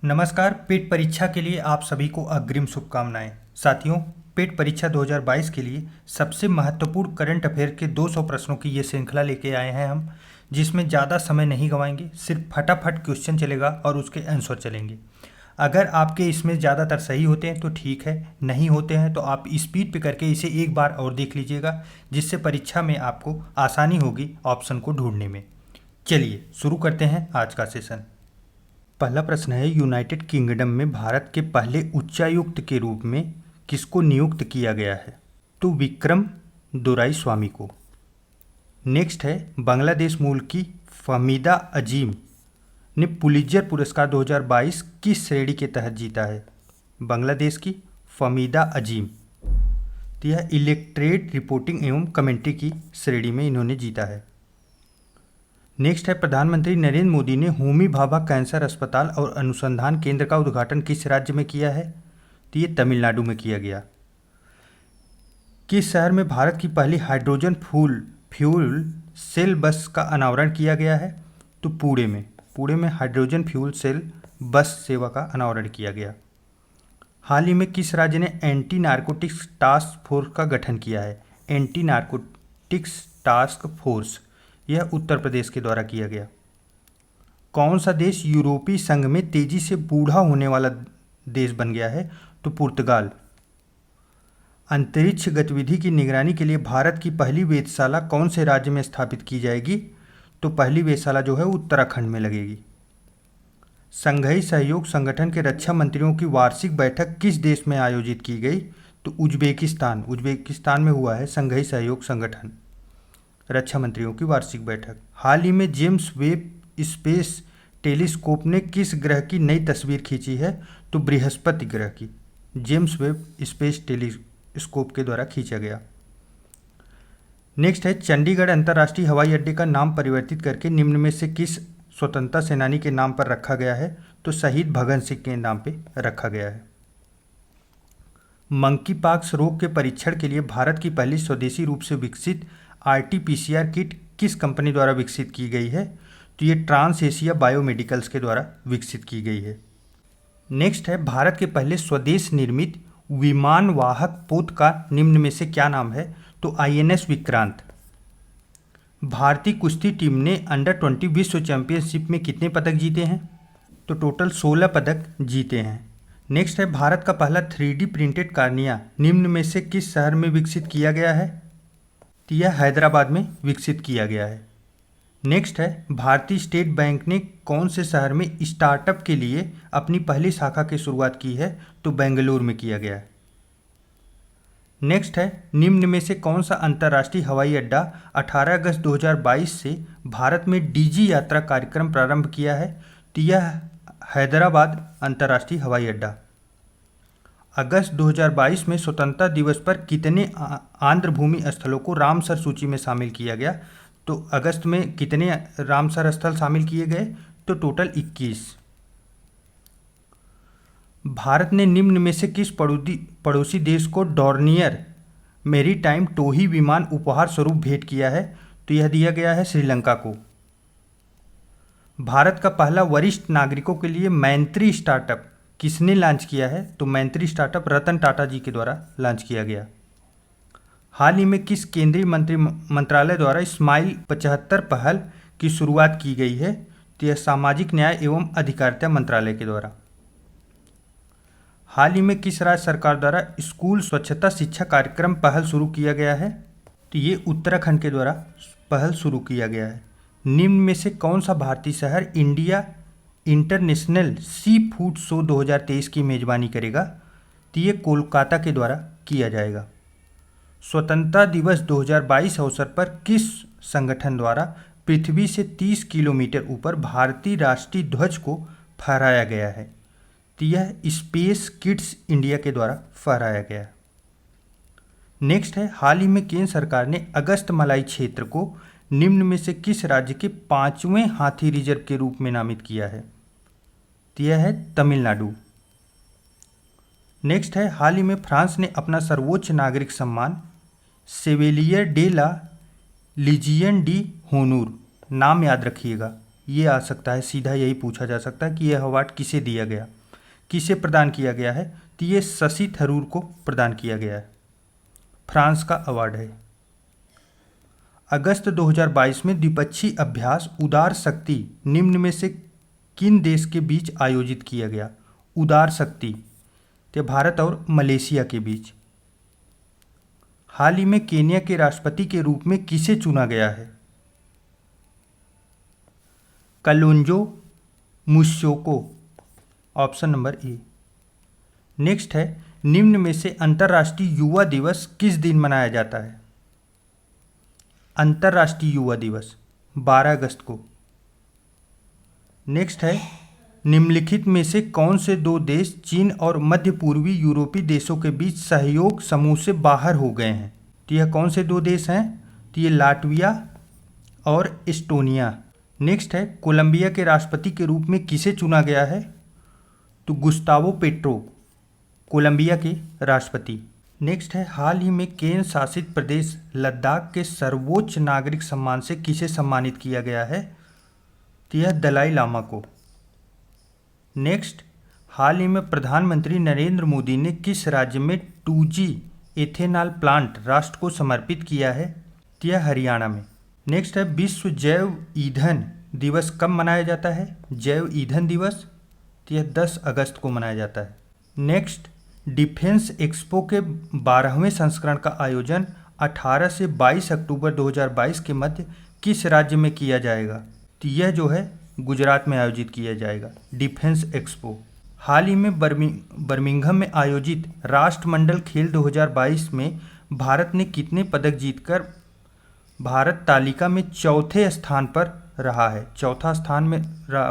नमस्कार। पेट परीक्षा के लिए आप सभी को अग्रिम शुभकामनाएं। साथियों, पेट परीक्षा 2022 के लिए सबसे महत्वपूर्ण करंट अफेयर के 200 प्रश्नों की ये श्रृंखला लेके आए हैं हम, जिसमें ज़्यादा समय नहीं गंवाएंगे। सिर्फ फटाफट क्वेश्चन चलेगा और उसके आंसर चलेंगे। अगर आपके इसमें ज़्यादातर सही होते हैं तो ठीक है, नहीं होते हैं तो आप स्पीड पे करके इसे एक बार और देख लीजिएगा, जिससे परीक्षा में आपको आसानी होगी ऑप्शन को ढूंढने में। चलिए शुरू करते हैं आज का सेशन। पहला प्रश्न है, यूनाइटेड किंगडम में भारत के पहले उच्चायुक्त के रूप में किसको नियुक्त किया गया है? तो विक्रम दोराईस्वामी को। नेक्स्ट है, बांग्लादेश मूल की फहमीदा अजीम ने पुलित्जर पुरस्कार 2022 किस श्रेणी के तहत जीता है? बांग्लादेश की फहमीदा अजीम। तो यह इलेक्ट्रेट रिपोर्टिंग एवं कमेंट्री की श्रेणी में इन्होंने जीता है। नेक्स्ट है, प्रधानमंत्री नरेंद्र मोदी ने होमी भाभा कैंसर अस्पताल और अनुसंधान केंद्र का उद्घाटन किस राज्य में किया है? तो ये तमिलनाडु में किया गया। किस शहर में भारत की पहली हाइड्रोजन फ्यूल सेल बस का अनावरण किया गया है? तो पुणे में हाइड्रोजन फ्यूल सेल बस सेवा का अनावरण किया गया। हाल ही में किस राज्य ने एंटी नारकोटिक्स टास्क फोर्स का गठन किया है? एंटी नारकोटिक्स टास्क फोर्स, यह उत्तर प्रदेश के द्वारा किया गया। कौन सा देश यूरोपीय संघ में तेजी से बूढ़ा होने वाला देश बन गया है? तो पुर्तगाल। अंतरिक्ष गतिविधि की निगरानी के लिए भारत की पहली वेधशाला कौन से राज्य में स्थापित की जाएगी? तो पहली वेधशाला जो है उत्तराखंड में लगेगी। संघाई सहयोग संगठन के रक्षा मंत्रियों की वार्षिक बैठक किस देश में आयोजित की गई? तो उज्बेकिस्तान में हुआ है संघाई सहयोग संगठन रक्षा मंत्रियों की वार्षिक बैठक। हाल ही में जेम्स वेब स्पेस टेलीस्कोप ने किस ग्रह की नई तस्वीर खींची है? तो बृहस्पति ग्रह की जेम्स वेब स्पेस टेलीस्कोप के द्वारा खींचा गया। नेक्स्ट है, चंडीगढ़ अंतर्राष्ट्रीय हवाई अड्डे का नाम परिवर्तित करके निम्न में से किस स्वतंत्रता सेनानी के नाम पर रखा गया है? तो शहीद भगत सिंह के नाम पे रखा गया है। मंकी पॉक्स रोग के परीक्षण के लिए भारत की पहली स्वदेशी रूप से विकसित RT-PCR किट किस कंपनी द्वारा विकसित की गई है? तो ये ट्रांस एशिया बायोमेडिकल्स के द्वारा विकसित की गई है। नेक्स्ट है, भारत के पहले स्वदेश निर्मित विमान वाहक पोत का निम्न में से क्या नाम है? तो INS विक्रांत। भारतीय कुश्ती टीम ने अंडर 20 विश्व चैंपियनशिप में कितने पदक जीते हैं? तो टोटल 16 पदक जीते हैं। नेक्स्ट है, भारत का पहला 3D प्रिंटेड कार्निया निम्न में से किस शहर में विकसित किया गया है? तो यह हैदराबाद में विकसित किया गया है। नेक्स्ट है, भारतीय स्टेट बैंक ने कौन से शहर में स्टार्टअप के लिए अपनी पहली शाखा की शुरुआत की है? तो बेंगलुरु में किया गया है। नेक्स्ट है, निम्न में से कौन सा अंतर्राष्ट्रीय हवाई अड्डा 18 अगस्त 2022 से भारत में डीजी यात्रा कार्यक्रम प्रारंभ किया है? तो यह हैदराबाद अंतर्राष्ट्रीय हवाई अड्डा। अगस्त 2022 में स्वतंत्रता दिवस पर कितने आंध्र भूमि स्थलों को रामसर सूची में शामिल किया गया? तो अगस्त में कितने रामसर स्थल शामिल किए गए? तो टोटल 21। भारत ने निम्न में से किस पड़ोसी देश को डॉर्नियर मेरीटाइम टोही विमान उपहार स्वरूप भेंट किया है? तो यह दिया गया है श्रीलंका को। भारत का पहला वरिष्ठ नागरिकों के लिए मैत्री स्टार्टअप किसने लॉन्च किया है? तो मैत्री स्टार्टअप रतन टाटा जी के द्वारा लॉन्च किया गया। हाल ही में किस केंद्रीय मंत्रालय द्वारा स्माइल 75 पहल की शुरुआत की गई है? तो यह सामाजिक न्याय एवं अधिकारिता मंत्रालय के द्वारा। हाल ही में किस राज्य सरकार द्वारा स्कूल स्वच्छता शिक्षा कार्यक्रम पहल शुरू किया गया है? तो ये उत्तराखंड के द्वारा पहल शुरू किया गया है। निम्न में से कौन सा भारतीय शहर India international sea food show 2023 की मेजबानी करेगा? तो ये कोलकाता के द्वारा किया जाएगा। स्वतंत्रता दिवस 2022 अवसर पर किस संगठन द्वारा पृथ्वी से 30 किलोमीटर ऊपर भारतीय राष्ट्रीय ध्वज को फहराया गया है? तो यह स्पेस किड्स इंडिया के द्वारा फहराया गया है। नेक्स्ट है, हाल ही में केंद्र सरकार ने अगस्त मलाई क्षेत्र को निम्न में से किस राज्य के 5वें हाथी रिजर्व के रूप में नामित किया है? तो यह है तमिलनाडु। नेक्स्ट है, हाल ही में फ्रांस ने अपना सर्वोच्च नागरिक सम्मान सेवेलियर डे ला लीजियन डी होनूर, नाम याद रखिएगा, ये आ सकता है, सीधा यही पूछा जा सकता है कि यह अवार्ड किसे दिया गया, किसे प्रदान किया गया है। तो ये शशि थरूर को प्रदान किया गया है, फ्रांस का अवार्ड है। अगस्त 2022 में द्विपक्षीय अभ्यास उदार शक्ति निम्न में से किन देश के बीच आयोजित किया गया। उदार शक्ति तो भारत और मलेशिया के बीच। हाल ही में केन्या के राष्ट्रपति के रूप में किसे चुना गया है। कलोंजो मुस्योको, ऑप्शन नंबर ए। नेक्स्ट है, निम्न में से अंतर्राष्ट्रीय युवा दिवस किस दिन मनाया जाता है। अंतर्राष्ट्रीय युवा दिवस 12 अगस्त को। नेक्स्ट है, निम्नलिखित में से कौन से दो देश चीन और मध्य पूर्वी यूरोपीय देशों के बीच सहयोग समूह से बाहर हो गए हैं। तो यह कौन से दो देश हैं। तो ये लाटविया और एस्टोनिया। नेक्स्ट है, कोलंबिया के राष्ट्रपति के रूप में किसे चुना गया है। तो गुस्तावो पेट्रो, कोलंबिया के राष्ट्रपति। नेक्स्ट है, हाल ही में केंद्र शासित प्रदेश लद्दाख के सर्वोच्च नागरिक सम्मान से किसे सम्मानित किया गया है। तो यह दलाई लामा को। नेक्स्ट, हाल ही में प्रधानमंत्री नरेंद्र मोदी ने किस राज्य में 2G एथेनॉल प्लांट राष्ट्र को समर्पित किया है। तो यह हरियाणा में। नेक्स्ट है, विश्व जैव ईंधन दिवस कब मनाया जाता है। जैव ईंधन दिवस तो यह 10 अगस्त को मनाया जाता है। नेक्स्ट, डिफेंस एक्सपो के 12वें संस्करण का आयोजन 18 से 22 अक्टूबर 2022 के मध्य किस राज्य में किया जाएगा। तो यह जो है गुजरात में आयोजित किया जाएगा, डिफेंस एक्सपो। हाल ही में बर्मिंघम में आयोजित राष्ट्रमंडल खेल 2022 में भारत ने कितने पदक जीतकर भारत तालिका में चौथे स्थान पर रहा है। चौथा स्थान में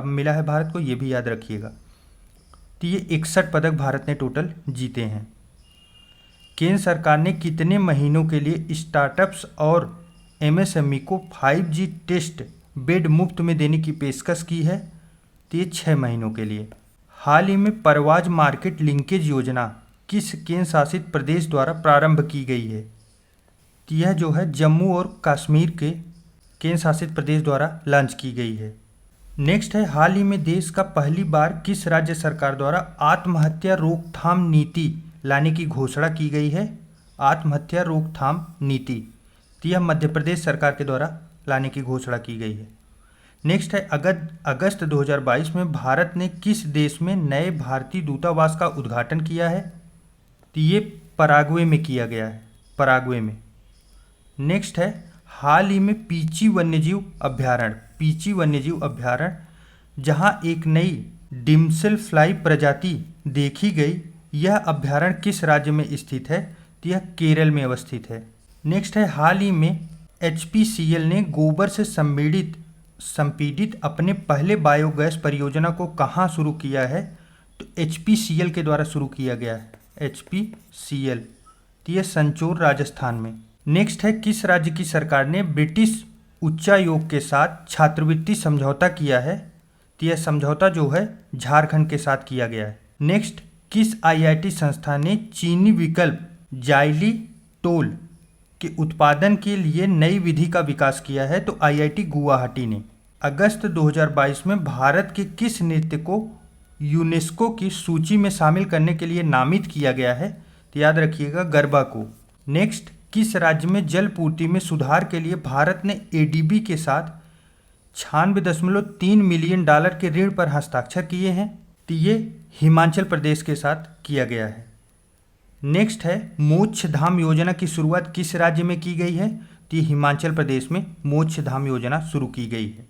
मिला है भारत को, ये भी याद रखिएगा। तो ये 61 पदक भारत ने टोटल जीते हैं। केंद्र सरकार ने कितने महीनों के लिए स्टार्टअप्स और MSME को 5G टेस्ट बेड मुफ्त में देने की पेशकश की है। तो ये 6 महीनों के लिए। हाल ही में परवाज मार्केट लिंकेज योजना किस केंद्र शासित प्रदेश द्वारा प्रारंभ की गई है। तो यह जो है जम्मू और कश्मीर के केंद्र शासित प्रदेश द्वारा लॉन्च की गई है। नेक्स्ट है, हाल ही में देश का पहली बार किस राज्य सरकार द्वारा आत्महत्या रोकथाम नीति लाने की घोषणा की गई है। आत्महत्या रोकथाम नीति तो यह मध्य प्रदेश सरकार के द्वारा लाने की घोषणा की गई है। नेक्स्ट है, अगस्त 2022 में भारत ने किस देश में नए भारतीय दूतावास का उद्घाटन किया है। तो ये पराग्वे में किया गया है, पराग्वे में। नेक्स्ट है, हाल ही में पीची वन्यजीव अभ्यारण्य जहां एक नई डिम्सल फ्लाई प्रजाति देखी गई, यह अभ्यारण्य किस राज्य में स्थित है। तो यह केरल में अवस्थित है। नेक्स्ट है, हाल ही में HPCL ने गोबर से संपीड़ित अपने पहले बायोगैस परियोजना को कहाँ शुरू किया है। तो HPCL के द्वारा शुरू किया गया है, HPCL। तो यह संचोर राजस्थान में। नेक्स्ट है, किस राज्य की सरकार ने ब्रिटिश उच्चायोग के साथ छात्रवृत्ति समझौता किया है। तो यह समझौता जो है झारखंड के साथ किया गया है। नेक्स्ट, किस IIT संस्था ने चीनी विकल्प जाइलिटोल के उत्पादन के लिए नई विधि का विकास किया है। तो IIT गुवाहाटी ने। अगस्त 2022 में भारत के किस नृत्य को यूनेस्को की सूची में शामिल करने के लिए नामित किया गया है। तो याद रखिएगा, गरबा को। नेक्स्ट, किस राज्य में जल पूर्ति में सुधार के लिए भारत ने ADB के साथ 96.3 मिलियन डॉलर के ऋण पर हस्ताक्षर किए हैं। तो ये हिमाचल प्रदेश के साथ किया गया है। नेक्स्ट है, मोक्ष धाम योजना की शुरुआत किस राज्य में की गई है। तो ये हिमाचल प्रदेश में मोक्ष धाम योजना शुरू की गई है।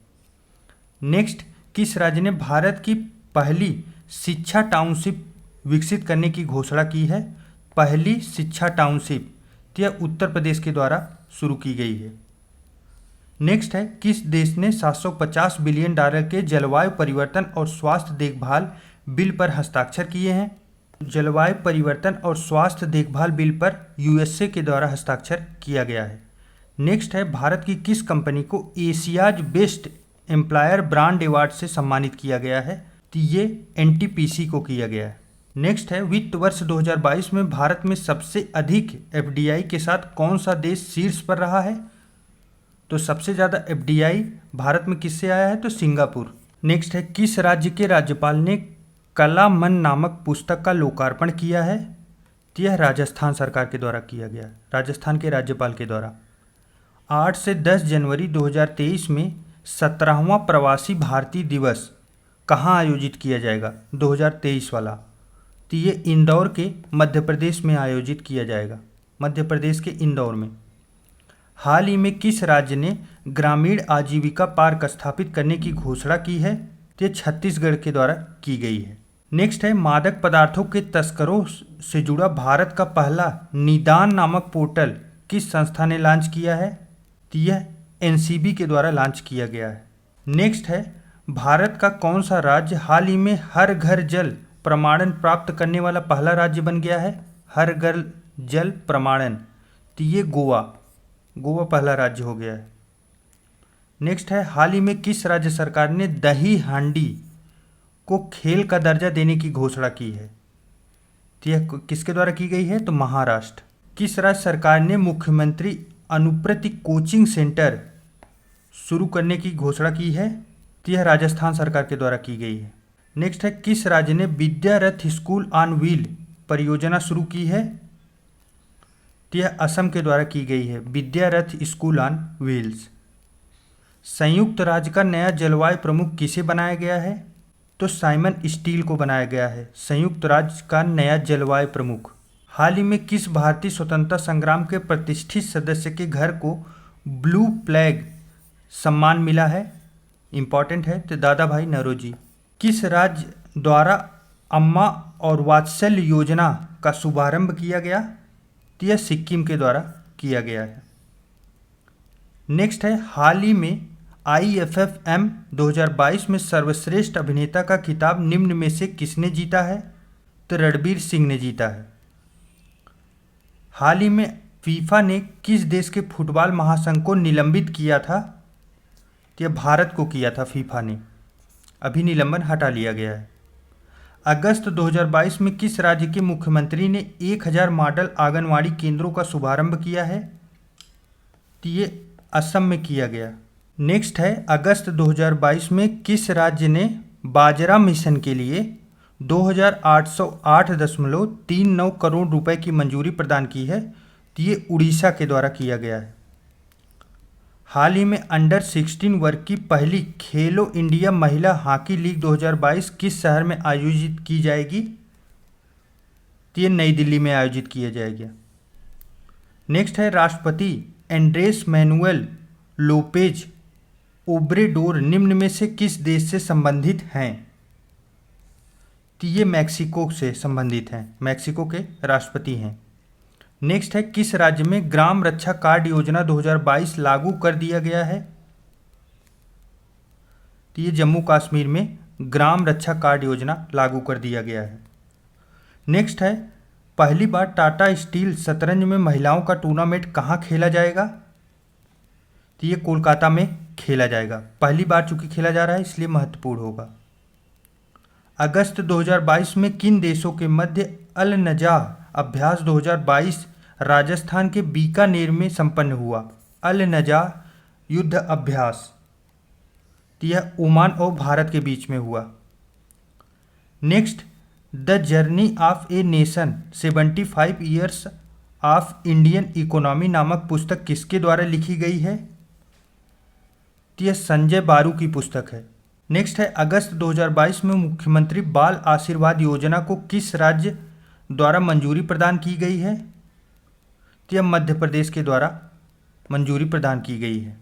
नेक्स्ट, किस राज्य ने भारत की पहली शिक्षा टाउनशिप विकसित करने की घोषणा की है। पहली शिक्षा टाउनशिप तो यह उत्तर प्रदेश के द्वारा शुरू की गई है। नेक्स्ट है, किस देश ने 750 बिलियन डॉलर के जलवायु परिवर्तन और स्वास्थ्य देखभाल बिल पर हस्ताक्षर किए हैं। जलवायु परिवर्तन और स्वास्थ्य देखभाल बिल पर USA के द्वारा हस्ताक्षर किया गया है। नेक्स्ट है, भारत की किस कंपनी को Asia's best employer brand award से सम्मानित किया गया है। तो ये NTPC को किया गया है। नेक्स्ट है, वित्त वर्ष 2022 में भारत में सबसे अधिक FDI के साथ कौन सा देश शीर्ष पर रहा है। तो सबसे ज़्यादा एफडीआई भारत में किससे आया है? तो सिंगापुर। नेक्स्ट है, किस राज्य के राज्यपाल ने कला मन नामक पुस्तक का लोकार्पण किया है? तो यह राजस्थान सरकार के द्वारा किया गया है, राजस्थान के राज्यपाल के द्वारा। 8 से 10 जनवरी 2023 में 17वां प्रवासी भारतीय दिवस कहाँ आयोजित किया जाएगा? 2023 वाला। तो ये इंदौर के मध्य प्रदेश में आयोजित किया जाएगा, मध्य प्रदेश के इंदौर में। हाल ही में किस राज्य ने ग्रामीण आजीविका पार्क स्थापित करने की घोषणा की है? तो ये छत्तीसगढ़ के द्वारा की गई है। नेक्स्ट है, मादक पदार्थों के तस्करों से जुड़ा भारत का पहला निदान नामक पोर्टल किस संस्था ने लॉन्च किया है? तो यह एनसीबी के द्वारा लॉन्च किया गया है। नेक्स्ट है, भारत का कौन सा राज्य हाल ही में हर घर जल प्रमाणन प्राप्त करने वाला पहला राज्य बन गया है? हर घर जल प्रमाणन, तो ये गोवा पहला राज्य हो गया है। नेक्स्ट है, हाल ही में किस राज्य सरकार ने दही हांडी को खेल का दर्जा देने की घोषणा की है? तो यह किसके द्वारा की गई है? तो महाराष्ट्र। किस राज्य सरकार ने मुख्यमंत्री अनुप्रति कोचिंग सेंटर शुरू करने की घोषणा की है? तो यह राजस्थान सरकार के द्वारा की गई है। नेक्स्ट है, किस राज्य ने विद्या रथ स्कूल ऑन व्हील परियोजना शुरू की है? तो यह असम के द्वारा की गई है, विद्या रथ स्कूल ऑन व्हील्स। संयुक्त राज्य का नया जलवायु प्रमुख किसे बनाया गया है? तो साइमन स्टील को बनाया गया है संयुक्त राज्य का नया जलवायु प्रमुख। हाल ही में किस भारतीय स्वतंत्रता संग्राम के प्रतिष्ठित सदस्य के घर को ब्लू फ्लैग सम्मान मिला है? इंपॉर्टेंट है, तो दादा भाई नौरोजी। किस राज्य द्वारा अम्मा और वात्सल्य योजना का शुभारंभ किया गया? तो यह सिक्किम के द्वारा किया गया है। नेक्स्ट है, हाल ही में IFFM 2022 में सर्वश्रेष्ठ अभिनेता का खिताब निम्न में से किसने जीता है? तो रणबीर सिंह ने जीता है। हाल ही में फीफा ने किस देश के फुटबॉल महासंघ को निलंबित किया था? तो यह भारत को किया था फीफा ने, अभी निलंबन हटा लिया गया है। अगस्त 2022 में किस राज्य के मुख्यमंत्री ने 1000 मॉडल आंगनवाड़ी केंद्रों का शुभारंभ किया है? तो ये असम में किया गया। नेक्स्ट है, अगस्त 2022 में किस राज्य ने बाजरा मिशन के लिए 2808.39 करोड़ रुपए की मंजूरी प्रदान की है? तो ये उड़ीसा के द्वारा किया गया है। हाल ही में अंडर 16 वर्ग की पहली खेलो इंडिया महिला हॉकी लीग 2022 किस शहर में आयोजित की जाएगी? तो ये नई दिल्ली में आयोजित किया जाएगा। नेक्स्ट है, राष्ट्रपति एंड्रेस मैनुएल लोपेज ओब्रेडोर निम्न में से किस देश से संबंधित हैं? तो ये मैक्सिको से संबंधित हैं, मैक्सिको के राष्ट्रपति हैं। नेक्स्ट है, किस राज्य में ग्राम रक्षा कार्ड योजना 2022 लागू कर दिया गया है? तो ये जम्मू कश्मीर में ग्राम रक्षा कार्ड योजना लागू कर दिया गया है। नेक्स्ट है, पहली बार टाटा स्टील शतरंज में महिलाओं का टूर्नामेंट कहाँ खेला जाएगा? तो ये कोलकाता में खेला जाएगा, पहली बार चूंकि खेला जा रहा है इसलिए महत्वपूर्ण होगा। अगस्त 2022 में किन देशों के मध्य अल नजाह अभ्यास 2022 राजस्थान के बीकानेर में संपन्न हुआ? अल नजाह युद्ध अभ्यास, तो यह ओमान और भारत के बीच में हुआ। Next, the journey of a nation 75 years of Indian economy नामक पुस्तक किसके द्वारा लिखी गई है? तो यह संजय बारू की पुस्तक है। नेक्स्ट है, अगस्त 2022 में मुख्यमंत्री बाल आशीर्वाद योजना को किस राज्य द्वारा मंजूरी प्रदान की गई है? तो यह मध्य प्रदेश के द्वारा मंजूरी प्रदान की गई है।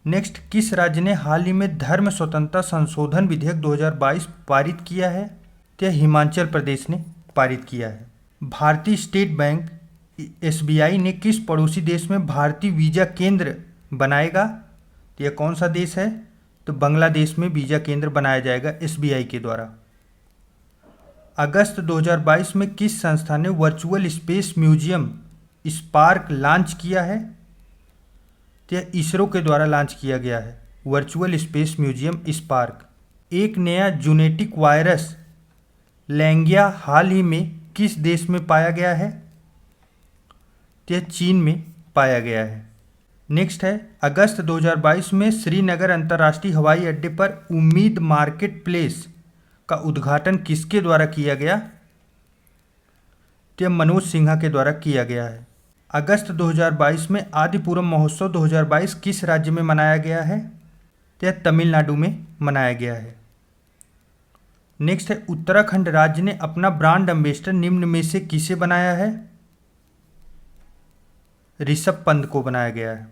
नेक्स्ट, किस राज्य ने हाल ही में धर्म स्वतंत्रता संशोधन विधेयक 2022 पारित किया है? तो यह हिमाचल प्रदेश ने पारित किया है। भारतीय स्टेट बैंक SBI ने किस पड़ोसी देश में भारतीय वीजा केंद्र बनाएगा? तो यह कौन सा देश है? तो बांग्लादेश में वीजा केंद्र बनाया जाएगा SBI के द्वारा। अगस्त 2022 में किस संस्था ने virtual space museum spark launch किया है? तो यह इसरो के द्वारा लॉन्च किया गया है, वर्चुअल स्पेस म्यूजियम स्पार्क। एक नया जूनेटिक वायरस लैंगिया हाल ही में किस देश में पाया गया है? तो यह चीन में पाया गया है। नेक्स्ट है अगस्त 2022 में श्रीनगर अंतर्राष्ट्रीय हवाई अड्डे पर उम्मीद मार्केट प्लेस का उद्घाटन किसके द्वारा किया गया? तो मनोज सिन्हा के द्वारा किया गया है। अगस्त 2022 में आदि पूरम महोत्सव 2022 किस राज्य में मनाया गया है? तो तमिलनाडु में मनाया गया है। नेक्स्ट है उत्तराखंड राज्य ने अपना ब्रांड एम्बेसडर निम्न में से किसे बनाया है? ऋषभ पंत को बनाया गया है।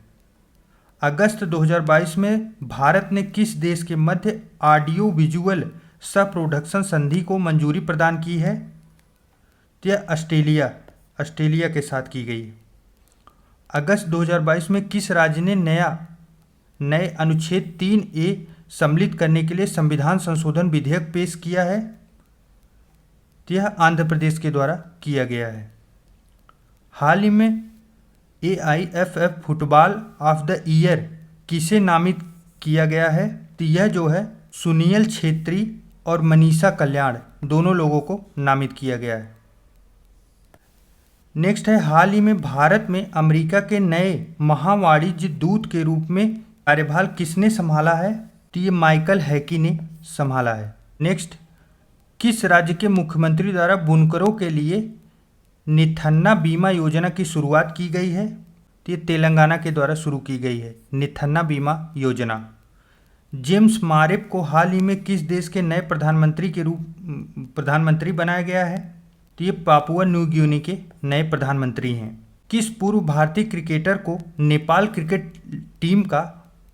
अगस्त 2022 में भारत ने किस देश के मध्य ऑडियो विजुअल सह प्रोडक्शन संधि को मंजूरी प्रदान की है? तो यह ऑस्ट्रेलिया के साथ की गई। अगस्त 2022 में किस राज्य ने नए अनुच्छेद 3A सम्मिलित करने के लिए संविधान संशोधन विधेयक पेश किया है? तो यह आंध्र प्रदेश के द्वारा किया गया है। हाल ही में AIFF football of the year किसे नामित किया गया है? तो यह जो है सुनील छेत्री और मनीषा कल्याण दोनों लोगों को नामित किया गया है। नेक्स्ट है हाल ही में भारत में अमेरिका के नए महावाणिज्य दूत के रूप में कार्यभार किसने संभाला है? तो ये माइकल हैकी ने संभाला है। नेक्स्ट, किस राज्य के मुख्यमंत्री द्वारा बुनकरों के लिए निथन्ना बीमा योजना की शुरुआत की गई है? तो ये तेलंगाना के द्वारा शुरू की गई है निथन्ना बीमा योजना। जेम्स मारेप को हाल ही में किस देश के नए प्रधानमंत्री बनाया गया है? तो ये पापुआ न्यू गिनी के नए प्रधानमंत्री हैं। किस पूर्व भारतीय क्रिकेटर को नेपाल क्रिकेट टीम का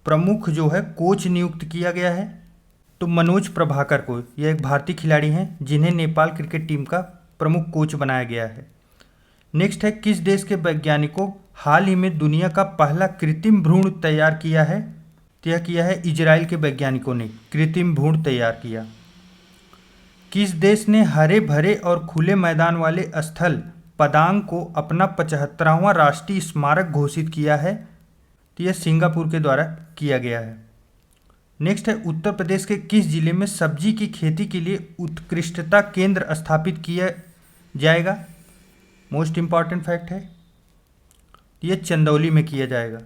प्रमुख जो है कोच नियुक्त किया गया है? तो मनोज प्रभाकर को। यह एक भारतीय खिलाड़ी हैं जिन्हें नेपाल क्रिकेट टीम का प्रमुख कोच बनाया गया है। नेक्स्ट है किस देश के वैज्ञानिकों हाल ही में दुनिया का पहला कृत्रिम भ्रूण तैयार किया है? तो यह किया है इजराइल के वैज्ञानिकों ने कृत्रिम भ्रूण तैयार किया। किस देश ने हरे भरे और खुले मैदान वाले स्थल पदांग को अपना 75वां राष्ट्रीय स्मारक घोषित किया है? तो यह सिंगापुर के द्वारा किया गया है। नेक्स्ट है उत्तर प्रदेश के किस जिले में सब्जी की खेती के लिए उत्कृष्टता केंद्र स्थापित किया जाएगा? मोस्ट इंपॉर्टेंट फैक्ट है, यह चंदौली में किया जाएगा।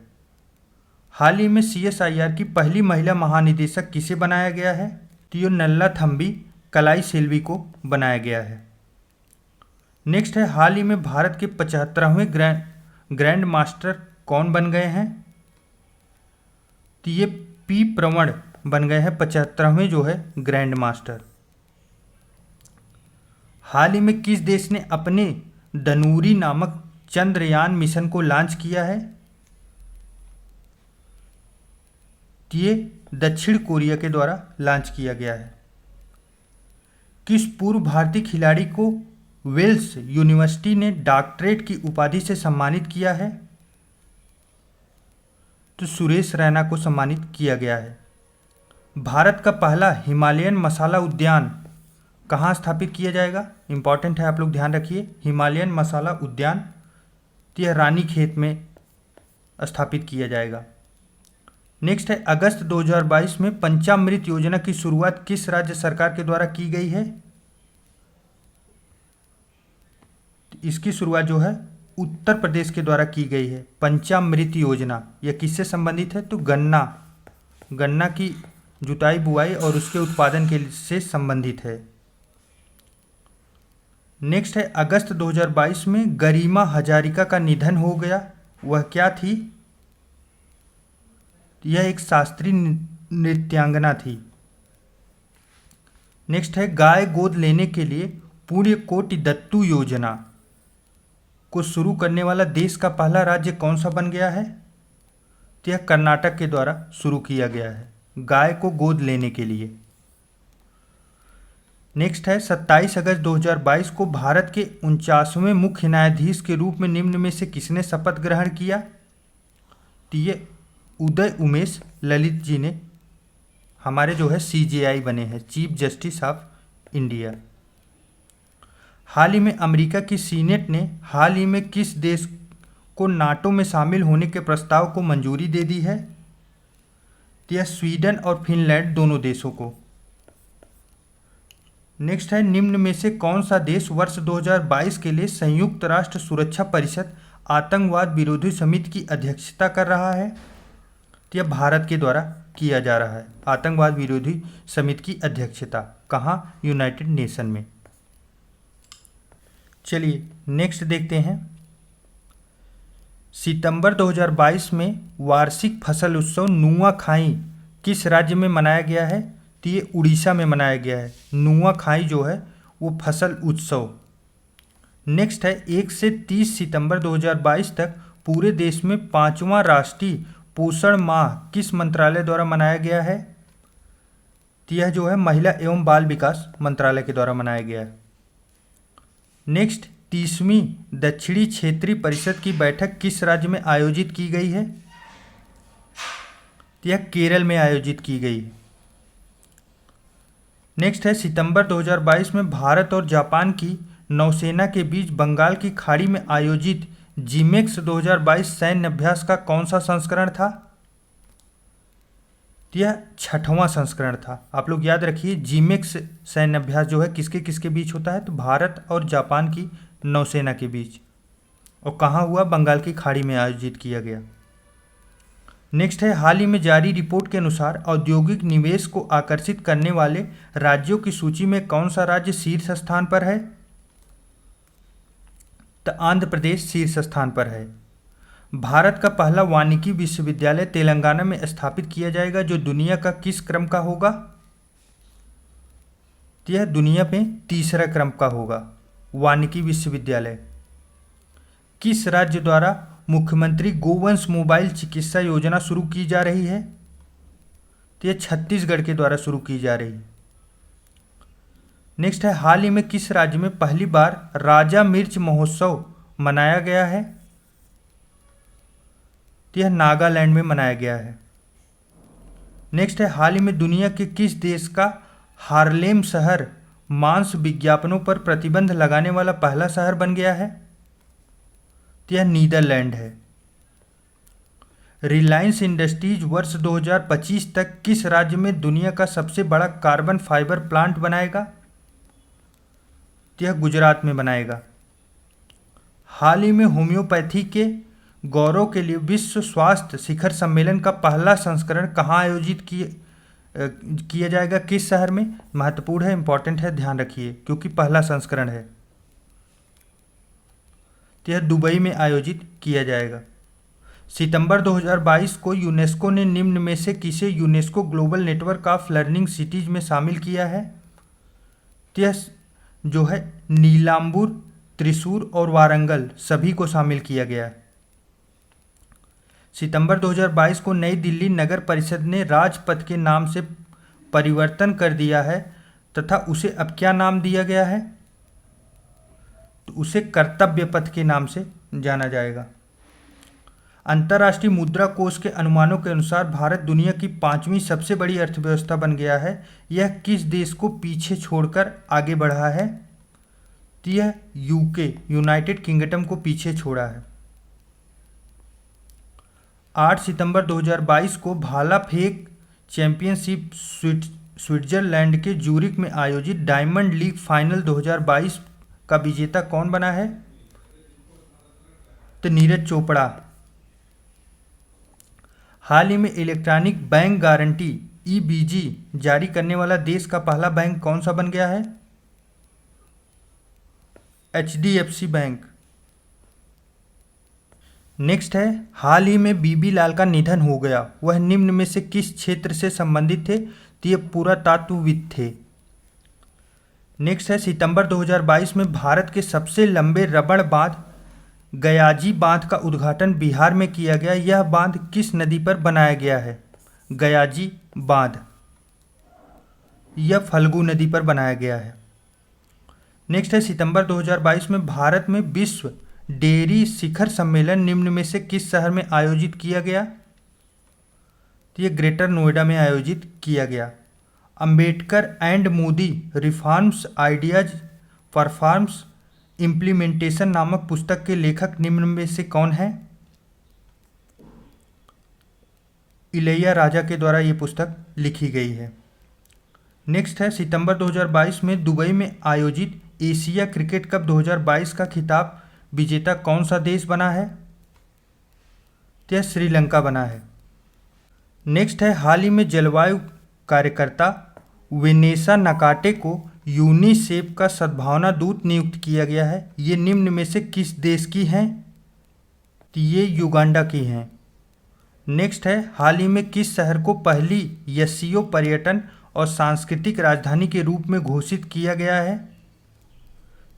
हाल ही में CSIR की पहली महिला महानिदेशक किसे बनाया गया है? तो ये नल्ला थम्बी कलाई सेल्वी को बनाया गया है। नेक्स्ट है हाल ही में भारत के 75वें ग्रैंड मास्टर कौन बन गए हैं? तो ये P प्रवण बन गए हैं 75वें जो है ग्रैंड मास्टर। हाल ही में किस देश ने अपने धनुरी नामक चंद्रयान मिशन को लॉन्च किया है? ये दक्षिण कोरिया के द्वारा लॉन्च किया गया है। किस पूर्व भारतीय खिलाड़ी को वेल्स यूनिवर्सिटी ने डॉक्टरेट की उपाधि से सम्मानित किया है? तो सुरेश रैना को सम्मानित किया गया है। भारत का पहला हिमालयन मसाला उद्यान कहाँ स्थापित किया जाएगा? इंपॉर्टेंट है, आप लोग ध्यान रखिए। हिमालयन मसाला उद्यान यह रानीखेत में स्थापित किया जाएगा। नेक्स्ट है अगस्त 2022 में पंचामृत योजना की शुरुआत किस राज्य सरकार के द्वारा की गई है? इसकी शुरुआत जो है उत्तर प्रदेश के द्वारा की गई है। पंचामृत योजना यह किससे संबंधित है? तो गन्ना की जुताई बुआई और उसके उत्पादन के से संबंधित है। नेक्स्ट है अगस्त 2022 में गरिमा हजारिका का निधन हो गया, वह क्या थी? यह एक शास्त्रीय नृत्यांगना थी। नेक्स्ट है गाय गोद लेने के लिए पुण्यकोटि दत्तू योजना को शुरू करने वाला देश का पहला राज्य कौन सा बन गया है? तो यह कर्नाटक के द्वारा शुरू किया गया है गाय को गोद लेने के लिए। नेक्स्ट है 27 अगस्त 2022 को भारत के 49वें मुख्य न्यायाधीश के रूप में निम्न में से किसने शपथ ग्रहण किया? तो ये उदय उमेश ललित जी ने हमारे जो है CJI बने हैं, चीफ जस्टिस ऑफ इंडिया। हाल ही में अमेरिका की सीनेट ने हाल ही में किस देश को नाटो में शामिल होने के प्रस्ताव को मंजूरी दे दी है? तो यह स्वीडन और फिनलैंड दोनों देशों को। नेक्स्ट है निम्न में से कौन सा देश वर्ष 2022 के लिए संयुक्त राष्ट्र सुरक्षा परिषद आतंकवाद विरोधी समिति की अध्यक्षता कर रहा है? तो यह भारत के द्वारा किया जा रहा है, आतंकवाद विरोधी समिति की अध्यक्षता। कहाँ? यूनाइटेड नेशन में। चलिए नेक्स्ट देखते हैं। सितंबर 2022 में वार्षिक फसल उत्सव नुआखाई किस राज्य में मनाया गया है? तो ये उड़ीसा में मनाया गया है। नुआखाई जो है वो फसल उत्सव। नेक्स्ट है 1 से 30 सितंबर 2022 तक पूरे देश में 5वां राष्ट्रीय पोषण माह किस मंत्रालय द्वारा मनाया गया है? तो यह जो है महिला एवं बाल विकास मंत्रालय के द्वारा मनाया गया है। नेक्स्ट 30वीं दक्षिणी क्षेत्रीय परिषद की बैठक किस राज्य में आयोजित की गई है? तो यह केरल में आयोजित की गई है। नेक्स्ट है सितंबर 2022 में भारत और जापान की नौसेना के बीच बंगाल की खाड़ी में आयोजित जीमेक्स 2022 सैन्य अभ्यास का कौन सा संस्करण था? तो यह 6वां संस्करण था। आप लोग याद रखिए, जीमेक्स सैन्य अभ्यास जो है किसके किसके बीच होता है? तो भारत और जापान की नौसेना के बीच। और कहाँ हुआ? बंगाल की खाड़ी में आयोजित किया गया। नेक्स्ट है हाल ही में जारी रिपोर्ट के अनुसार औद्योगिक निवेश को आकर्षित करने वाले राज्यों की सूची में कौन सा राज्य शीर्ष स्थान पर है? तो आंध्र प्रदेश शीर्ष स्थान पर है। भारत का पहला वानिकी विश्वविद्यालय तेलंगाना में स्थापित किया जाएगा, जो दुनिया का किस क्रम का होगा? तो यह दुनिया में तीसरा क्रम का होगा। वानिकी विश्वविद्यालय किस राज्य द्वारा मुख्यमंत्री गोवंश मोबाइल चिकित्सा योजना शुरू की जा रही है? तो यह छत्तीसगढ़ के द्वारा शुरू की जा रही है। नेक्स्ट है हाल ही में किस राज्य में पहली बार राजा मिर्च महोत्सव मनाया गया है? तो यह नागालैंड में मनाया गया है। नेक्स्ट है हाल ही में दुनिया के किस देश का हार्लेम शहर मांस विज्ञापनों पर प्रतिबंध लगाने वाला पहला शहर बन गया है? तो यह नीदरलैंड है। रिलायंस इंडस्ट्रीज वर्ष 2025 तक किस राज्य में दुनिया का सबसे बड़ा कार्बन फाइबर प्लांट बनाएगा? तो यह गुजरात में बनाएगा। हाल ही में होम्योपैथी के गौरव के लिए विश्व स्वास्थ्य शिखर सम्मेलन का पहला संस्करण कहाँ आयोजित किया जाएगा? किस शहर में? महत्वपूर्ण है, इंपॉर्टेंट है, ध्यान रखिए, क्योंकि पहला संस्करण है। तो यह दुबई में आयोजित किया जाएगा। सितंबर 2022 को यूनेस्को ने निम्न में से किसे UNESCO global network of learning cities में शामिल किया है? तो यह जो है नीलांबूर, त्रिशूर और वारंगल सभी को शामिल किया गया है। सितंबर 2022 को नई दिल्ली नगर परिषद ने राजपथ के नाम से परिवर्तन कर दिया है तथा उसे अब क्या नाम दिया गया है? तो उसे कर्तव्य पथ के नाम से जाना जाएगा। अंतर्राष्ट्रीय मुद्रा कोष के अनुमानों के अनुसार भारत दुनिया की 5वीं सबसे बड़ी अर्थव्यवस्था बन गया है। यह किस देश को पीछे छोड़कर आगे बढ़ा है? तो यह यूके, यूनाइटेड किंगडम को पीछे छोड़ा है। 8 सितंबर 2022 को भाला फेंक चैंपियनशिप स्विट्जरलैंड के ज्यूरिख में आयोजित डायमंड लीग फाइनल 2022 का विजेता कौन बना है? तो नीरज चोपड़ा। हाल ही में इलेक्ट्रॉनिक बैंक गारंटी EBG जारी करने वाला देश का पहला बैंक कौन सा बन गया है? HDFC bank. नेक्स्ट है हाल ही में बीबी लाल का निधन हो गया, वह निम्न में से किस क्षेत्र से संबंधित थे? तो ये पुरातत्वविद थे। नेक्स्ट है सितंबर 2022 में भारत के सबसे लंबे रबड़ बांध गयाजी बांध का उद्घाटन बिहार में किया गया। यह बांध किस नदी पर बनाया गया है? गयाजी बांध यह फल्गु नदी पर बनाया गया है। नेक्स्ट है सितंबर 2022 में भारत में विश्व डेयरी शिखर सम्मेलन निम्न में से किस शहर में आयोजित किया गया? तो यह ग्रेटर नोएडा में आयोजित किया गया। Ambedkar and Modi reforms ideas for farms implementation नामक पुस्तक के लेखक निम्न में से कौन है? इलैया राजा के द्वारा ये पुस्तक लिखी गई है। नेक्स्ट है सितंबर 2022 में दुबई में आयोजित एशिया क्रिकेट कप 2022 का खिताब विजेता कौन सा देश बना है? तो यह श्रीलंका बना है। नेक्स्ट है, हाल ही में जलवायु कार्यकर्ता वेनेसा नकाटे को यूनिसेफ का सद्भावना दूत नियुक्त किया गया है। ये निम्न में से किस देश की हैं? तो ये युगांडा की हैं। नेक्स्ट है, हाल ही में किस शहर को पहली एससीओ पर्यटन और सांस्कृतिक राजधानी के रूप में घोषित किया गया है?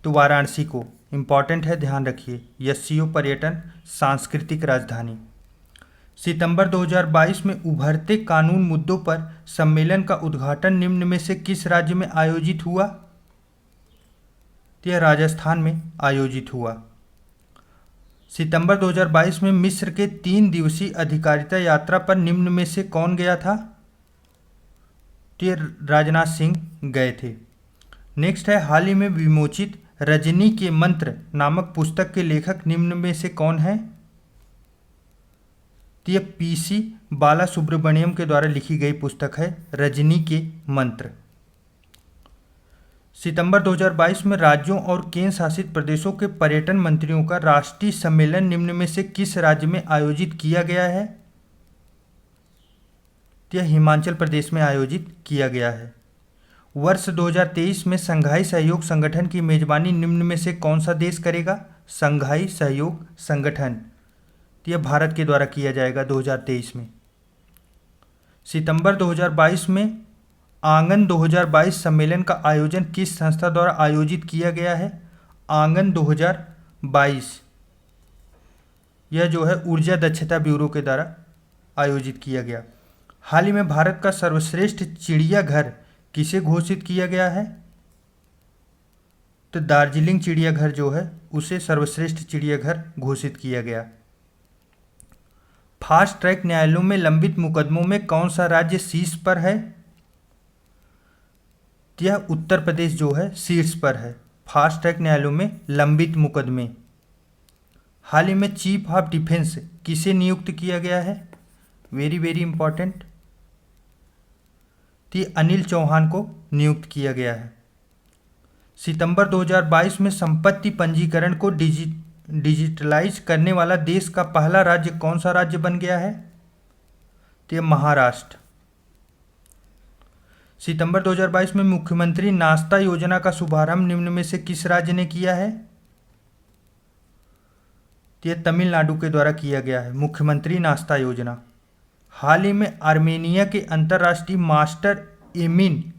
तो वाराणसी को। इम्पॉर्टेंट है, ध्यान रखिए, एससीओ पर्यटन सांस्कृतिक राजधानी। सितंबर 2022 में उभरते कानून मुद्दों पर सम्मेलन का उद्घाटन निम्न में से किस राज्य में आयोजित हुआ? तो यह राजस्थान में आयोजित हुआ। सितंबर 2022 में मिस्र के 3 दिवसीय अधिकारिता यात्रा पर निम्न में से कौन गया था? तो ये राजनाथ सिंह गए थे। नेक्स्ट है, हाल ही में विमोचित रजनी के मंत्र नामक पुस्तक के लेखक निम्न में से कौन है? तो यह पीसी बाला सुब्रमण्यम के द्वारा लिखी गई पुस्तक है रजनी के मंत्र। सितंबर 2022 में राज्यों और केंद्र शासित प्रदेशों के पर्यटन मंत्रियों का राष्ट्रीय सम्मेलन निम्न में से किस राज्य में आयोजित किया गया है? यह हिमाचल प्रदेश में आयोजित किया गया है। वर्ष 2023 में संघाई सहयोग संगठन की मेजबानी निम्न में से कौन सा देश करेगा? संघाई सहयोग संगठन, यह भारत के द्वारा किया जाएगा 2023 में। सितंबर 2022 में आंगन 2022 सम्मेलन का आयोजन किस संस्था द्वारा आयोजित किया गया है? आंगन 2022 यह जो है ऊर्जा दक्षता ब्यूरो के द्वारा आयोजित किया गया। हाल ही में भारत का सर्वश्रेष्ठ चिड़ियाघर किसे घोषित किया गया है? तो दार्जिलिंग चिड़ियाघर जो है उसे सर्वश्रेष्ठ चिड़ियाघर घोषित किया गया। फास्ट ट्रैक न्यायालयों में लंबित मुकदमों में कौन सा राज्य शीर्ष पर है? यह उत्तर प्रदेश जो है शीर्ष पर है फास्ट ट्रैक न्यायालयों में लंबित मुकदमे। हाल ही में चीफ ऑफ डिफेंस किसे नियुक्त किया गया है? Very very important, Anil Chauhan को नियुक्त किया गया है। सितंबर 2022 में संपत्ति पंजीकरण को डिजिटलाइज करने वाला देश का पहला राज्य कौन सा राज्य बन गया है? तो यह महाराष्ट्र। सितंबर 2022 में मुख्यमंत्री नाश्ता योजना का शुभारंभ निम्न में से किस राज्य ने किया है? तो यह तमिलनाडु के द्वारा किया गया है मुख्यमंत्री नाश्ता योजना। हाल ही में आर्मेनिया के अंतर्राष्ट्रीय मास्टर एमिन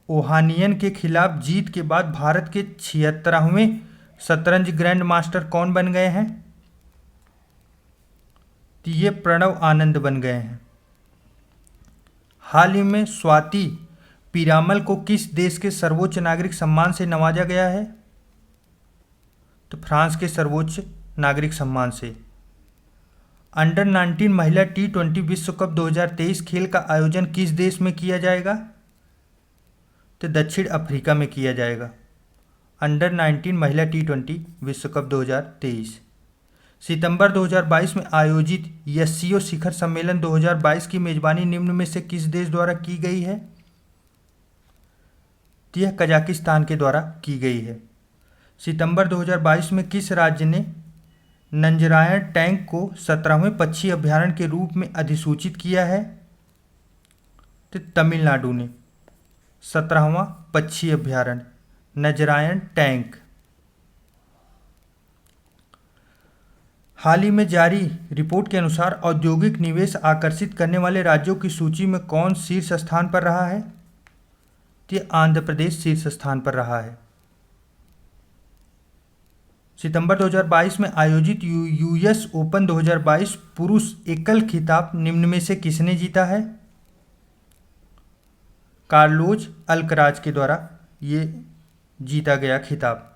ओहानियन के खिलाफ जीत के बाद भारत के 76वें शतरंज ग्रैंड मास्टर कौन बन गए हैं? तो ये प्रणव आनंद बन गए हैं। हाल ही में स्वाति पीरामल को किस देश के सर्वोच्च नागरिक सम्मान से नवाजा गया है? तो फ्रांस के सर्वोच्च नागरिक सम्मान से। अंडर 19 महिला T20 विश्व कप 2023 खेल का आयोजन किस देश में किया जाएगा? तो दक्षिण अफ्रीका में किया जाएगा। अंडर 19 महिला T20 विश्व कप 2023। सितंबर 2022 में आयोजित एससीओ शिखर सम्मेलन 2022 की मेजबानी निम्न में से किस देश द्वारा की गई है? तो यह कजाकिस्तान के द्वारा की गई है। सितंबर 2022 में किस राज्य ने नंजरायण टैंक को 17वें पक्षी अभ्यारण्य के रूप में अधिसूचित किया है? तो तमिलनाडु ने 17वां पक्षी अभ्यारण्य नजरायण टैंक। हाल ही में जारी रिपोर्ट के अनुसार औद्योगिक निवेश आकर्षित करने वाले राज्यों की सूची में कौन शीर्ष स्थान पर रहा है? तो आंध्र प्रदेश शीर्ष स्थान पर रहा है। सितंबर 2022 में आयोजित यूएस ओपन 2022 पुरुष एकल खिताब निम्न में से किसने जीता है? कार्लोस अल्कराज के द्वारा ये जीता गया खिताब।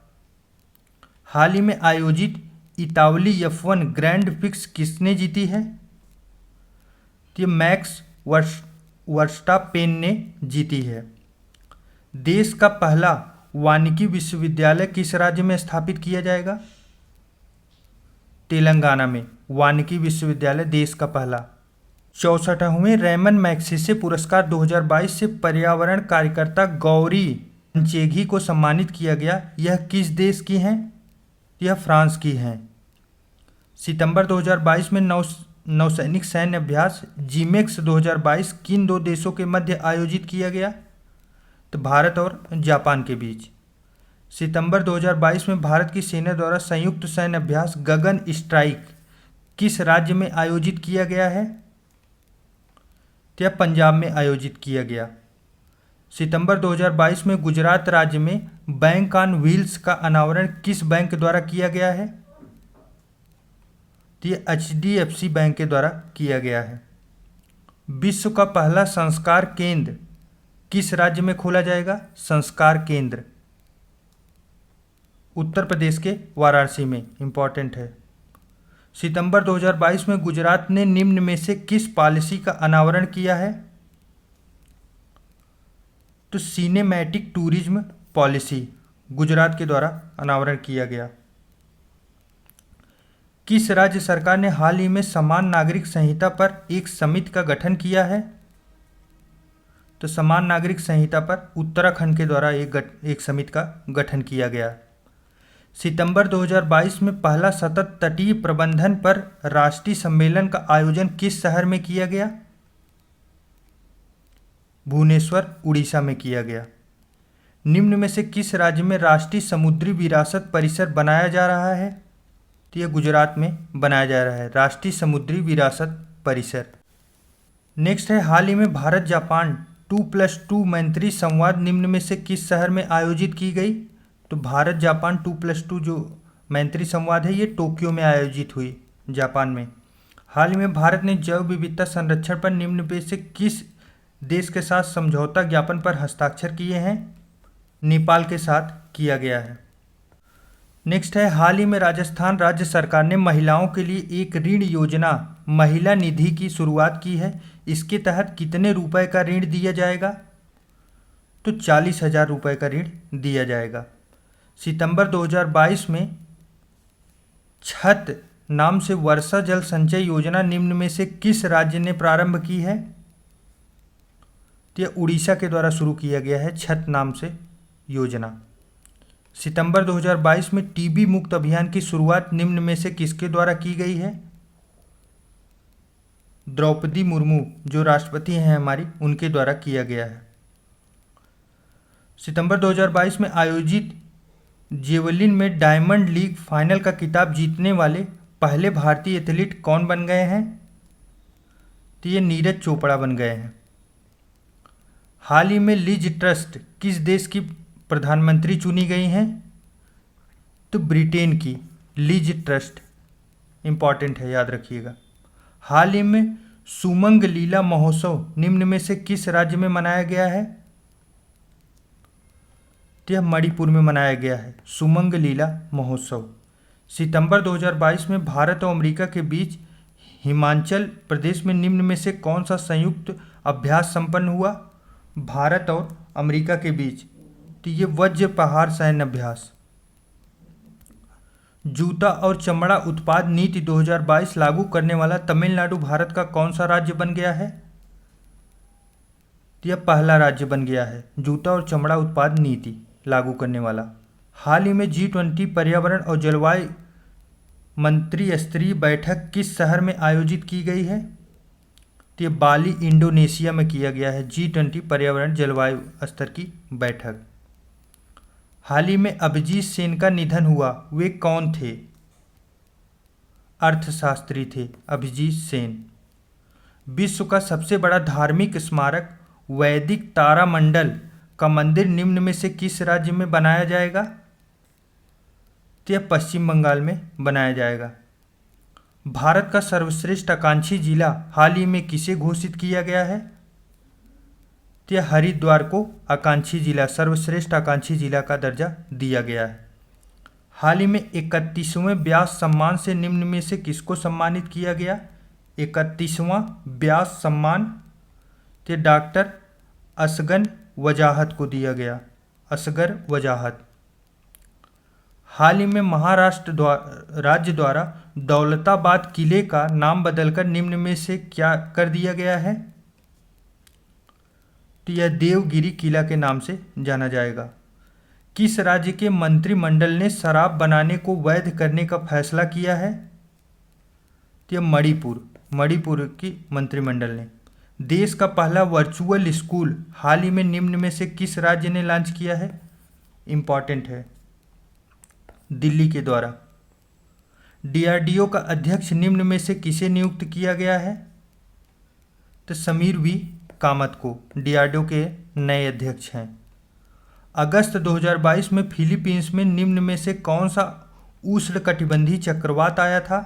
हाल ही में आयोजित इतावली F1 ग्रैंड प्रिक्स किसने जीती है? तो मैक्स वर्स्टापेन ने जीती है। देश का पहला वानिकी विश्वविद्यालय किस राज्य में स्थापित किया जाएगा? तेलंगाना में वानिकी विश्वविद्यालय देश का पहला। 64वें रेमन मैग्सेसे पुरस्कार 2022 से पर्यावरण कार्यकर्ता गौरी चेघी को सम्मानित किया गया। यह किस देश की हैं? यह फ्रांस की हैं। सितंबर 2022 में नौसैनिक सैन्य अभ्यास जीमेक्स 2022 किन दो देशों के मध्य आयोजित किया गया? तो भारत और जापान के बीच। सितंबर 2022 में भारत की सेना द्वारा संयुक्त सैन्य अभ्यास गगन स्ट्राइक किस राज्य में आयोजित किया गया है? तो यह पंजाब में आयोजित किया गया। सितंबर 2022 में गुजरात राज्य में बैंक ऑन व्हील्स का अनावरण किस बैंक द्वारा किया गया है? तो ये HDFC बैंक के द्वारा किया गया है। विश्व का पहला संस्कार केंद्र किस राज्य में खोला जाएगा? संस्कार केंद्र उत्तर प्रदेश के वाराणसी में। इंपॉर्टेंट है। सितंबर 2022 में गुजरात ने निम्न में से किस पॉलिसी का अनावरण किया है? तो सिनेमैटिक टूरिज्म पॉलिसी गुजरात के द्वारा अनावरण किया गया। किस राज्य सरकार ने हाल ही में समान नागरिक संहिता पर एक समिति का गठन किया है? तो समान नागरिक संहिता पर उत्तराखंड के द्वारा एक समिति का गठन किया गया। सितंबर 2022 में पहला सतत तटीय प्रबंधन पर राष्ट्रीय सम्मेलन का आयोजन किस शहर में किया गया? भुवनेश्वर, उड़ीसा में किया गया। निम्न में से किस राज्य में राष्ट्रीय समुद्री विरासत परिसर बनाया जा रहा है? तो यह गुजरात में बनाया जा रहा है, राष्ट्रीय समुद्री विरासत परिसर। नेक्स्ट है, हाल ही में भारत जापान 2+2 मैत्री संवाद निम्न में से किस शहर में आयोजित की गई? तो भारत जापान 2+2 जो मैत्री संवाद है ये टोक्यो में आयोजित हुई, जापान में। हाल ही में भारत ने जैव विविधता संरक्षण पर निम्न में से किस देश के साथ समझौता ज्ञापन पर हस्ताक्षर किए हैं? नेपाल के साथ किया गया है। नेक्स्ट है, हाल ही में राजस्थान राज्य सरकार ने महिलाओं के लिए एक ऋण योजना महिला निधि की शुरुआत की है। इसके तहत कितने रुपए का ऋण दिया जाएगा? तो 40,000 रुपये का ऋण दिया जाएगा। सितंबर 2022 में छत नाम से वर्षा जल संचय योजना निम्न में से किस राज्य ने प्रारंभ की है? तो यह उड़ीसा के द्वारा शुरू किया गया है, छत नाम से योजना। सितंबर 2022 में टीबी मुक्त अभियान की शुरुआत निम्न में से किसके द्वारा की गई है? द्रौपदी मुर्मू जो राष्ट्रपति हैं हमारी, उनके द्वारा किया गया है। सितंबर 2022 में आयोजित जेवलिन में डायमंड लीग फाइनल का खिताब जीतने वाले पहले भारतीय एथलीट कौन बन गए हैं? तो ये नीरज चोपड़ा बन गए हैं। हाल ही में लिज ट्रस्ट किस देश की प्रधानमंत्री चुनी गई हैं? तो ब्रिटेन की लिज ट्रस्ट। इंपॉर्टेंट है, याद रखिएगा। हाल ही में सुमंग लीला महोत्सव निम्न में से किस राज्य में मनाया गया है? तो यह मणिपुर में मनाया गया है, सुमंग लीला महोत्सव। सितंबर 2022 में भारत और अमेरिका के बीच हिमाचल प्रदेश में निम्न में से कौन सा संयुक्त अभ्यास संपन्न हुआ? भारत और अमेरिका के बीच, तो ये वज्र पहाड़ सैन्य अभ्यास। जूता और चमड़ा उत्पाद नीति 2022 लागू करने वाला तमिलनाडु भारत का कौन सा राज्य बन गया है? तो यह पहला राज्य बन गया है, जूता और चमड़ा उत्पाद नीति लागू करने वाला। हाल ही में G20 पर्यावरण और जलवायु मंत्री स्तरीय बैठक किस शहर में आयोजित की गई है? तो ये बाली, इंडोनेशिया में किया गया है, G20 पर्यावरण जलवायु स्तर की बैठक। हाल ही में अभिजीत सेन का निधन हुआ, वे कौन थे? अर्थशास्त्री थे अभिजीत सेन। विश्व का सबसे बड़ा धार्मिक स्मारक वैदिक तारामंडल का मंदिर निम्न में से किस राज्य में बनाया जाएगा? तो यह पश्चिम बंगाल में बनाया जाएगा। भारत का सर्वश्रेष्ठ आकांक्षी जिला हाल ही में किसे घोषित किया गया है? तो यह हरिद्वार को आकांक्षी जिला, सर्वश्रेष्ठ आकांक्षी जिला का दर्जा दिया गया है। हाल ही में 31वें व्यास सम्मान से निम्न में से किसको सम्मानित किया गया? 31वां व्यास सम्मान तो डॉक्टर असगर वजाहत को दिया गया, असगर वजाहत। हाल ही में महाराष्ट्र राज्य द्वारा दौलताबाद किले का नाम बदलकर निम्न में से क्या कर दिया गया है? तो यह देवगिरी किला के नाम से जाना जाएगा। किस राज्य के मंत्रिमंडल ने शराब बनाने को वैध करने का फैसला किया है? तो यह मणिपुर की मंत्रिमंडल ने। देश का पहला वर्चुअल स्कूल हाल ही में निम्न में से किस राज्य ने लॉन्च किया है? इंपॉर्टेंट है, दिल्ली के द्वारा। डीआरडीओ का अध्यक्ष निम्न में से किसे नियुक्त किया गया है? तो समीर वी कामत को डीआरडीओ के नए अध्यक्ष हैं। अगस्त 2022 में फिलीपींस में निम्न में से कौन सा उष्णकटिबंधीय चक्रवात आया था?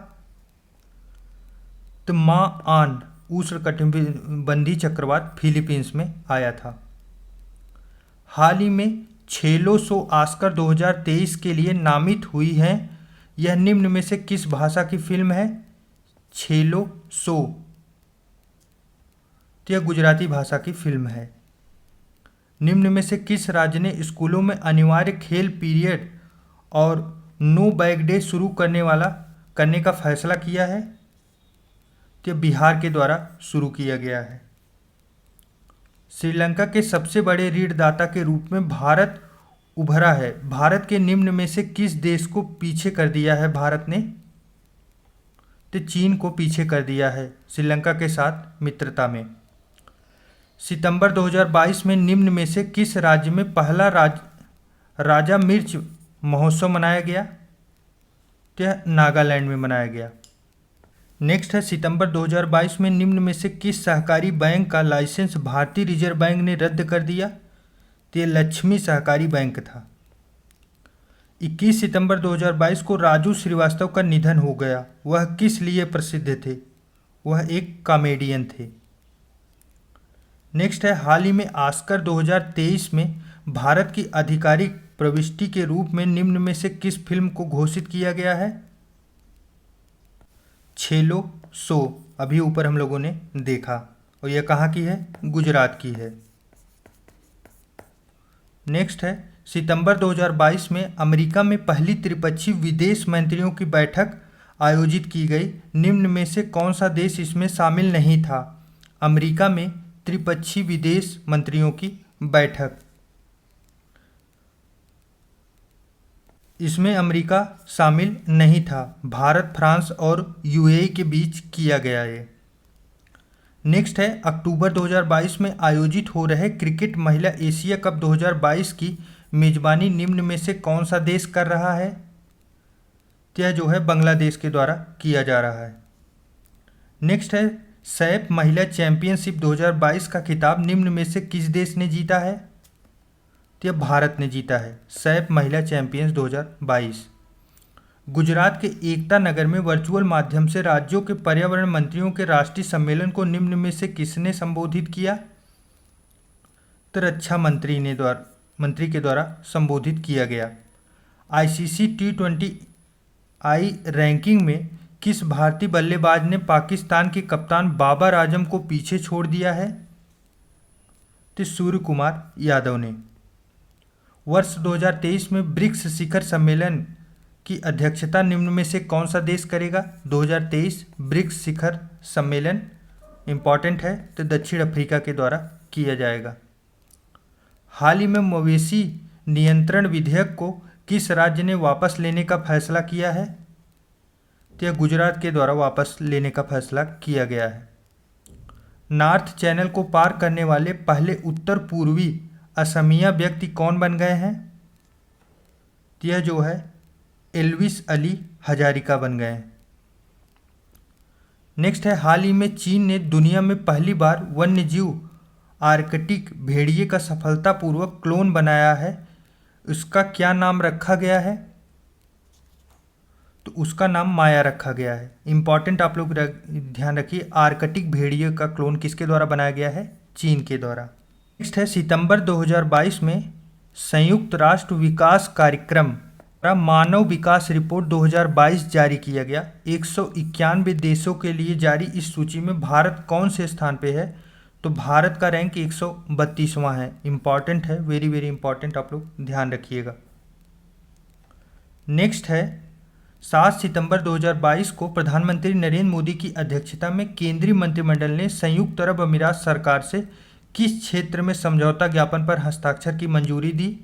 तो माआन उष्णकटिबंधीय चक्रवात फिलीपींस में आया था। हाल ही में छेलो शो ऑस्कर 2023 के लिए नामित हुई है। यह निम्न में से किस भाषा की फिल्म है? छेलो शो, तो यह गुजराती भाषा की फिल्म है। निम्न में से किस राज्य ने स्कूलों में अनिवार्य खेल पीरियड और नो बैग डे शुरू करने का फैसला किया है? तो बिहार के द्वारा शुरू किया गया है। श्रीलंका के सबसे बड़े ऋणदाता के रूप में भारत उभरा है। भारत के निम्न में से किस देश को पीछे कर दिया है भारत ने? तो चीन को पीछे कर दिया है श्रीलंका के साथ मित्रता में। सितंबर 2022 में निम्न में से किस राज्य में पहला राजा मिर्च महोत्सव मनाया गया? तो यह नागालैंड में मनाया गया। नेक्स्ट है, सितंबर 2022 में निम्न में से किस सहकारी बैंक का लाइसेंस भारतीय रिजर्व बैंक ने रद्द कर दिया? तो यह लक्ष्मी सहकारी बैंक था। 21 सितंबर 2022 को राजू श्रीवास्तव का निधन हो गया। वह किस लिए प्रसिद्ध थे? वह एक कॉमेडियन थे। नेक्स्ट है, हाल ही में ऑस्कर 2023 में भारत की आधिकारिक प्रविष्टि के रूप में निम्न में से किस फिल्म को घोषित किया गया है? छेलो शो, अभी ऊपर हम लोगों ने देखा, और यह कहाँ की है? गुजरात की है। नेक्स्ट है, सितंबर 2022 में अमेरिका में पहली त्रिपक्षीय विदेश मंत्रियों की बैठक आयोजित की गई। निम्न में से कौन सा देश इसमें शामिल नहीं था? अमेरिका में त्रिपक्षीय विदेश मंत्रियों की बैठक, इसमें अमेरिका शामिल नहीं था। भारत, फ्रांस और यूएई के बीच किया गया ये। नेक्स्ट है, अक्टूबर 2022 में आयोजित हो रहे क्रिकेट महिला एशिया कप 2022 की मेजबानी निम्न में से कौन सा देश कर रहा है? यह जो है बांग्लादेश के द्वारा किया जा रहा है। नेक्स्ट है, सैफ महिला चैंपियनशिप 2022 का खिताब निम्न में से किस देश ने जीता है? तो यह भारत ने जीता है, सैफ महिला चैंपियंस 2022। गुजरात के एकता नगर में वर्चुअल माध्यम से राज्यों के पर्यावरण मंत्रियों के राष्ट्रीय सम्मेलन को निम्न में से किसने संबोधित किया? तो रक्षा मंत्री के द्वारा संबोधित किया गया। आईसीसी T20I रैंकिंग में किस भारतीय बल्लेबाज ने पाकिस्तान के कप्तान बाबर आजम को पीछे छोड़ दिया है? तो सूर्य कुमार यादव ने। वर्ष 2023 में ब्रिक्स शिखर सम्मेलन की अध्यक्षता निम्न में से कौन सा देश करेगा? 2023 ब्रिक्स शिखर सम्मेलन इम्पॉर्टेंट है, तो दक्षिण अफ्रीका के द्वारा किया जाएगा। हाल ही में मवेशी नियंत्रण विधेयक को किस राज्य ने वापस लेने का फैसला किया है? तो यह गुजरात के द्वारा वापस लेने का फैसला किया गया है। नॉर्थ चैनल को पार करने वाले पहले उत्तर पूर्वी असमिया व्यक्ति कौन बन गए हैं? तो यह जो है एल्विस अली हजारिका बन गए हैं। नेक्स्ट है, हाल ही में चीन ने दुनिया में पहली बार वन्यजीव आर्कटिक भेड़िए का सफलतापूर्वक क्लोन बनाया है। उसका क्या नाम रखा गया है? तो उसका नाम माया रखा गया है। इंपॉर्टेंट आप लोग ध्यान रखिए, आर्कटिक भेड़िए का क्लोन किसके द्वारा बनाया गया है? चीन के द्वारा। नेक्स्ट है, सितंबर 2022 में संयुक्त राष्ट्र विकास कार्यक्रम मानव विकास रिपोर्ट 2022 जारी किया गया। 191 देशों के लिए जारी इस सूची में भारत कौन से स्थान पे है? तो भारत का रैंक 132वां है। इंपॉर्टेंट है, वेरी वेरी इंपॉर्टेंट, आप लोग ध्यान रखिएगा। नेक्स्ट है, 7 सितंबर 2022 को प्रधानमंत्री नरेंद्र मोदी की अध्यक्षता में केंद्रीय मंत्रिमंडल ने संयुक्त अरब अमीरात सरकार से किस क्षेत्र में समझौता ज्ञापन पर हस्ताक्षर की मंजूरी दी?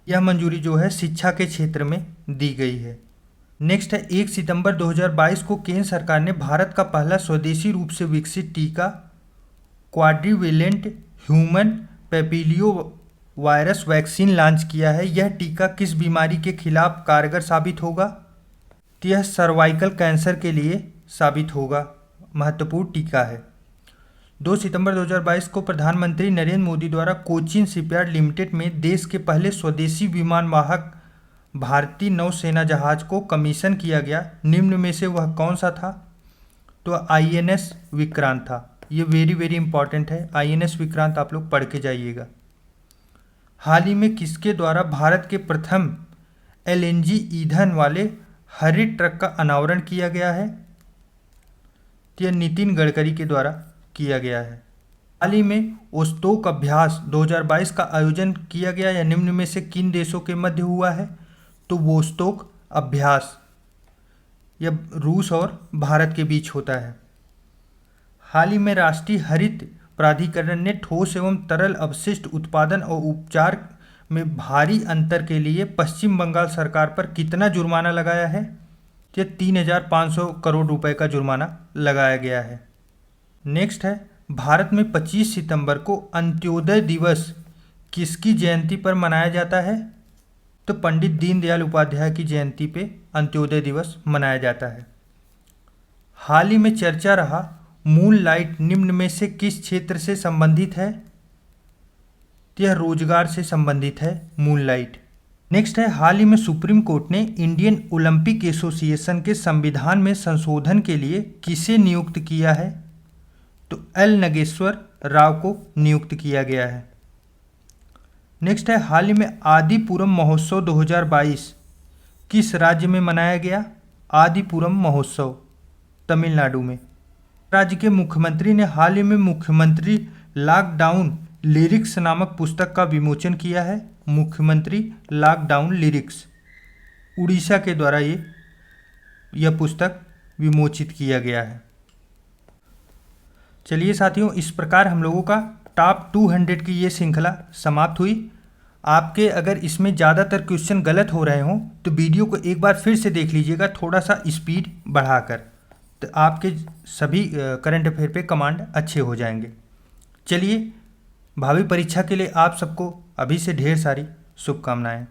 यह मंजूरी जो है शिक्षा के क्षेत्र में दी गई है। नेक्स्ट है 1 सितंबर 2022 को केंद्र सरकार ने भारत का पहला स्वदेशी रूप से विकसित टीका quadrivalent human papilloma virus vaccine launch किया है। यह टीका किस बीमारी के खिलाफ कारगर साबित होगा? तो यह सर्वाइकल कैंसर के लिए साबित होगा। महत्वपूर्ण टीका है। 2 सितंबर 2022 को प्रधानमंत्री नरेंद्र मोदी द्वारा कोचिन शिपयार्ड लिमिटेड में देश के पहले स्वदेशी विमान वाहक भारतीय नौसेना जहाज को कमीशन किया गया। निम्न में से वह कौन सा था? तो INS विक्रांत था। ये वेरी इंपॉर्टेंट है। INS विक्रांत आप लोग पढ़ के जाइएगा। हाल ही में किसके द्वारा भारत के प्रथम LNG ईंधन वाले हरित ट्रक का अनावरण किया गया है? तो यह नितिन गडकरी के द्वारा किया गया है। हाल ही में वोस्तोक अभ्यास 2022 का आयोजन किया गया या निम्न में से किन देशों के मध्य हुआ है? तो वोस्तोक अभ्यास यह रूस और भारत के बीच होता है। हाल ही में राष्ट्रीय हरित प्राधिकरण ने ठोस एवं तरल अपशिष्ट उत्पादन और उपचार में भारी अंतर के लिए पश्चिम बंगाल सरकार पर कितना जुर्माना लगाया है? ये 3,500 करोड़ रुपए का जुर्माना लगाया गया है। नेक्स्ट है भारत में 25 सितंबर को अंत्योदय दिवस किसकी जयंती पर मनाया जाता है? तो पंडित दीनदयाल उपाध्याय की जयंती पे अंत्योदय दिवस मनाया जाता है। हाल ही में चर्चा रहा मून लाइट निम्न में से किस क्षेत्र से संबंधित है? यह रोजगार से संबंधित है मून लाइट। नेक्स्ट है हाल ही में सुप्रीम कोर्ट ने इंडियन ओलंपिक एसोसिएशन के संविधान में संशोधन के लिए किसे नियुक्त किया है? तो L नागेश्वर राव को नियुक्त किया गया है। नेक्स्ट है हाल ही में आदिपुरम महोत्सव 2022 किस राज्य में मनाया गया? आदिपुरम महोत्सव तमिलनाडु में। राज्य के मुख्यमंत्री ने हाल ही में मुख्यमंत्री लॉकडाउन लिरिक्स नामक पुस्तक का विमोचन किया है। मुख्यमंत्री लॉकडाउन लिरिक्स उड़ीसा के द्वारा यह पुस्तक विमोचित किया गया है। चलिए साथियों, इस प्रकार हम लोगों का टॉप 200 की ये श्रृंखला समाप्त हुई। आपके अगर इसमें ज़्यादातर क्वेश्चन गलत हो रहे हों तो वीडियो को एक बार फिर से देख लीजिएगा, थोड़ा सा स्पीड बढ़ाकर, तो आपके सभी करंट अफेयर पे कमांड अच्छे हो जाएंगे। चलिए, भावी परीक्षा के लिए आप सबको अभी से ढेर सारी शुभकामनाएं।